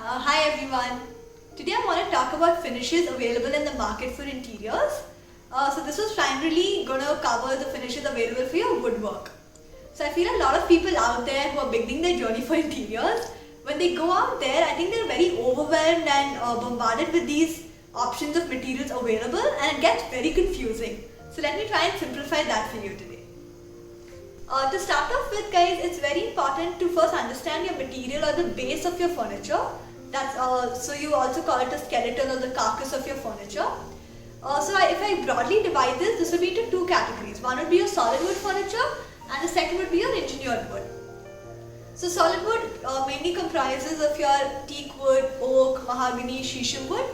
Hi everyone. Today I want to talk about finishes available in the market for interiors. So this was primarily going to cover the finishes available for your woodwork. So I feel a lot of people out there who are beginning their journey for interiors, when they go out there, I think they're very overwhelmed and bombarded with these options of materials available, and it gets very confusing. So let me try and simplify that for you today. To start off with, guys, it's very important to first understand your material or the base of your furniture. So you also call it a skeleton or the carcass of your furniture. If I broadly divide this would be into two categories. One would be your solid wood furniture and the second would be your engineered wood. So solid wood mainly comprises of your teak wood, oak, mahogany, shisha wood.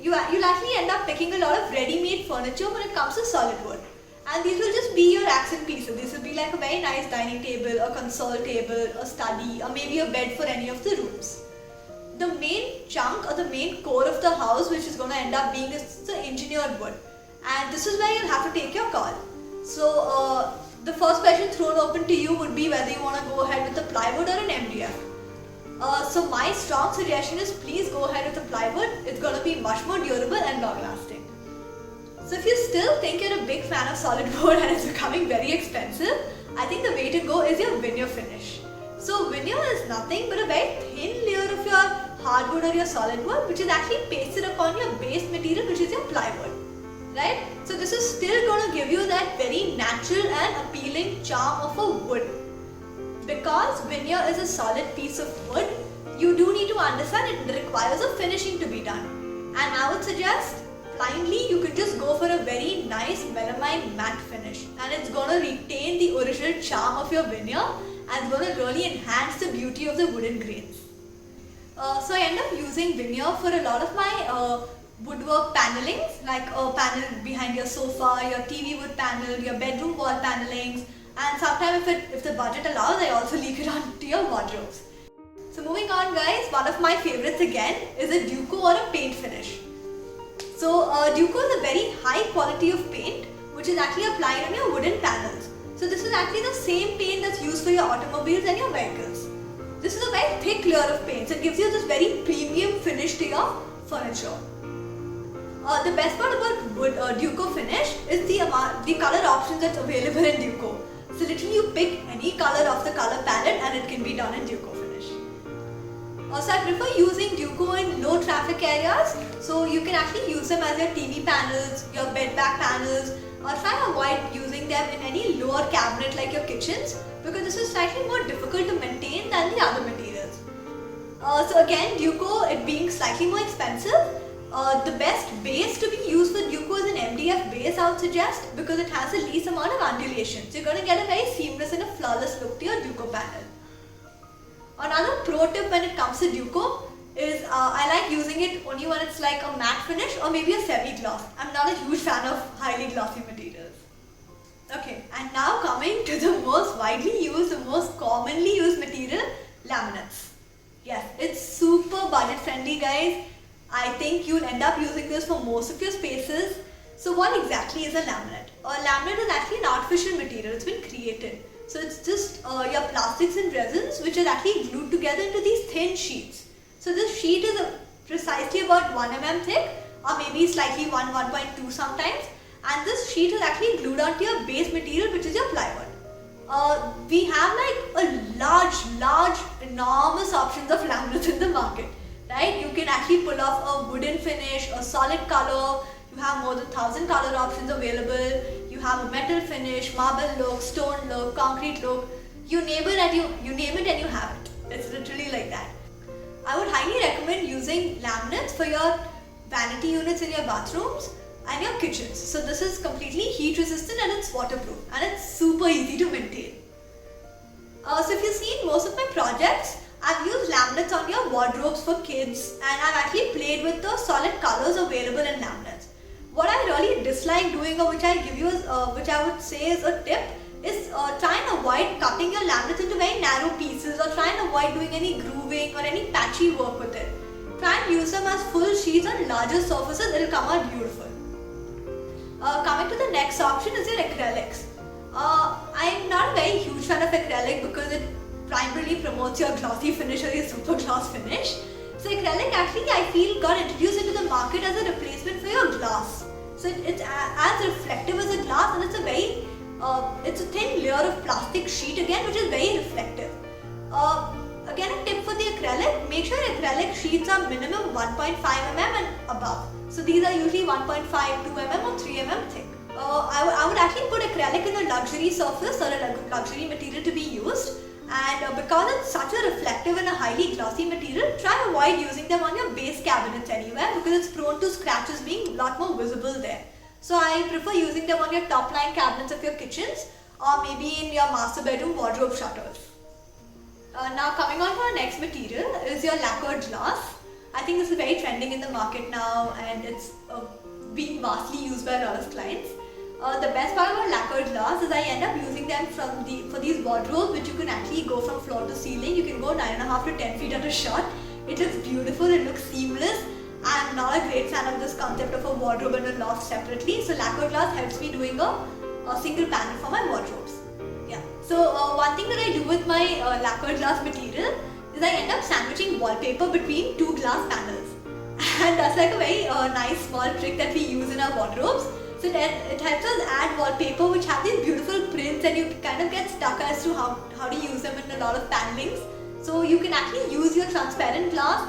You'll actually end up picking a lot of ready-made furniture when it comes to solid wood. And these will just be your accent pieces. This will be like a very nice dining table, a console table, a study, or maybe a bed for any of the rooms. The main chunk or the main core of the house, which is going to end up being, is the engineered wood. And this is where you'll have to take your call. So the first question thrown open to you would be whether you want to go ahead with the plywood or an MDF. So my strong suggestion is please go ahead with the plywood. It's going to be much more durable and long lasting. So if you still think you're a big fan of solid wood and it's becoming very expensive, I think the way to go is your veneer finish. So veneer is nothing but a very thin layer of your hardwood or your solid wood, which is actually pasted upon your base material, which is your plywood, right? So this is still going to give you that very natural and appealing charm of a wood. Because veneer is a solid piece of wood, you do need to understand it requires a finishing to be done. And I would suggest blindly you could just go for a very nice melamine matte finish, and it's going to retain the original charm of your veneer and it's going to really enhance the beauty of the wooden grains. So I end up using veneer for a lot of my woodwork panelings, like a panel behind your sofa, your TV wood panel, your bedroom wall panelings, and sometimes if the budget allows, I also leak it onto your wardrobes. So moving on, guys, one of my favorites again is a Duco or a paint finish. So Duco is a very high quality of paint which is actually applied on your wooden panels. So this is actually the same paint that's used for your automobiles and your vehicles. This is a very thick layer of paint, so it gives you this very premium finish to your furniture. The best part about Duco finish is the color options that's available in Duco. So literally you pick any color off the color palette and it can be done in Duco finish. So I prefer using Duco in low traffic areas, so you can actually use them as your TV panels, your bed back panels, or try and avoid using them in any lower cabinet like your kitchens, because this is slightly more difficult to maintain than the other materials. So again, Duco, it being slightly more expensive, the best base to be used for Duco is an MDF base, I would suggest, because it has the least amount of undulation. So you're going to get a very seamless and a flawless look to your Duco panel. Another pro tip when it comes to Duco is I like using it only when it's like a matte finish or maybe a semi-gloss. I'm not a huge fan of highly glossy materials. Okay, and now coming to the most widely used, the most commonly used material, laminates. Yes, it's super budget friendly, guys. I think you'll end up using this for most of your spaces. So what exactly is a laminate? A laminate is actually an artificial material. It's been created. So it's just your plastics and resins which are actually glued together into these thin sheets. So this sheet is precisely about 1 mm thick, or maybe slightly 1.2 sometimes, and this sheet is actually glued onto your base material, which is your plywood. We have like a large, enormous options of laminates in the market, right? You can actually pull off a wooden finish, a solid color. You have more than 1,000 color options available. You have a metal finish, marble look, stone look, concrete look. You name it and you have it. It's literally like that. I would highly recommend using laminates for your vanity units in your bathrooms and your kitchens. So this is completely heat resistant and it's waterproof and it's super easy to maintain. So if you've seen most of my projects, I've used laminates on your wardrobes for kids, and I've actually played with the solid colors available in laminates. What I really dislike doing, or which I give you, which I would say is a tip, is try and avoid cutting your laminates into very narrow pieces, or try and avoid doing any grooving or any patchy work with it. Try and use them as full sheets on larger surfaces, it will come out beautiful. Coming to the next option is your acrylics. I'm not a very huge fan of acrylic because it primarily promotes your glossy finish or your super gloss finish. So acrylic actually I feel got introduced into the market as a replacement for your glass. So it's as reflective as a glass, and it's a thin layer of plastic sheet again, which is very reflective. Again, a tip for the acrylic: make sure acrylic sheets are minimum 1.5 mm and above. So these are usually 1.5, 2 mm or 3 mm thick. I would actually put acrylic in a luxury surface or a luxury material to be used. And because it's such a reflective and a highly glossy material, try avoid using them on your base cabinets anywhere, because it's prone to scratches being a lot more visible there. So I prefer using them on your top line cabinets of your kitchens, or maybe in your master bedroom wardrobe shutters. Now coming on to our next material is your lacquered glass. I think this is very trending in the market now, and it's being vastly used by a lot of clients. The best part about lacquered glass is I end up using them for these wardrobes, which you can actually go from floor to ceiling. You can go 9.5 to 10 feet at a shot. It looks beautiful, it looks seamless. I'm not a great fan of this concept of a wardrobe and a loft separately, so lacquered glass helps me doing a single panel for my wardrobes. Yeah. So one thing that I do with my lacquered glass material is I end up sandwiching wallpaper between two glass panels. And that's like a very nice small trick that we use in our wardrobes. So it helps us add wallpaper which have these beautiful prints, and you kind of get stuck as to how to use them in a lot of panelings. So you can actually use your transparent glass,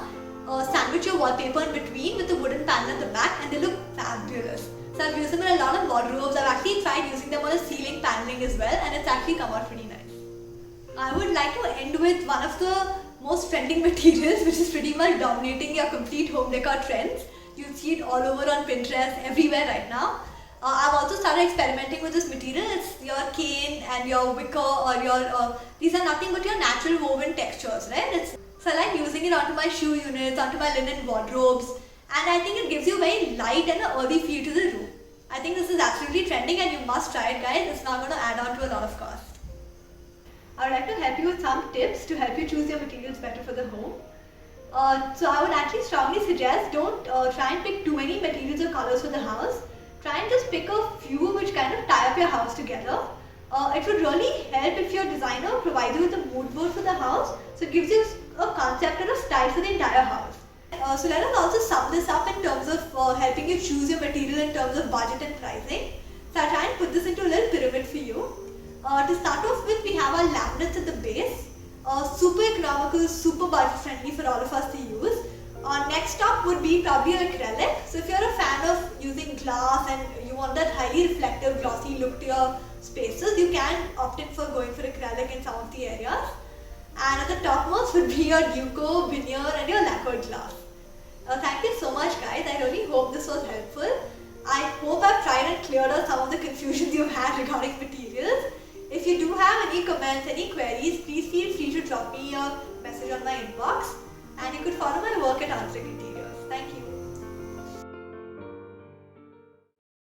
sandwich your wallpaper in between with a wooden panel at the back, and they look fabulous. So I've used them in a lot of wardrobes. I've actually tried using them on a ceiling paneling as well, and it's actually come out pretty nice. I would like to end with one of the most trending materials, which is pretty much dominating your complete home decor trends. You see it all over on Pinterest, everywhere right now. I've also started experimenting with this material. It's your cane and your wicker, or your these are nothing but your natural woven textures, right? So I like using it onto my shoe units, onto my linen wardrobes, and I think it gives you a very light and an earthy feel to the room. I think this is absolutely trending, and you must try it, guys. It's not going to add on to a lot of cost. I would like to help you with some tips to help you choose your materials better for the home. So I would actually strongly suggest don't try and pick too many materials or colors for the house. Try and just pick a few which kind of tie up your house together. It would really help if your designer provides you with a mood board for the house, so it gives you a concept and a style for the entire house. So let us also sum this up in terms of helping you choose your material in terms of budget and pricing. So I'll try and put this into a little pyramid for you. To start off with, we have our laminates at the base. Super economical, super budget friendly for all of us to use. Next up would be probably acrylic. So if you're a fan of using glass and you want that highly reflective glossy look to your spaces, you can opt in for going for acrylic in some of the areas. And at the topmost would be your Duco, veneer and your lacquered glass. Thank you so much, guys. I really hope this was helpful. I hope I've tried and cleared out some of the confusions you've had regarding materials. If you do have any comments, any queries, please feel free to drop me a message on my inbox, and you could follow my work at Answering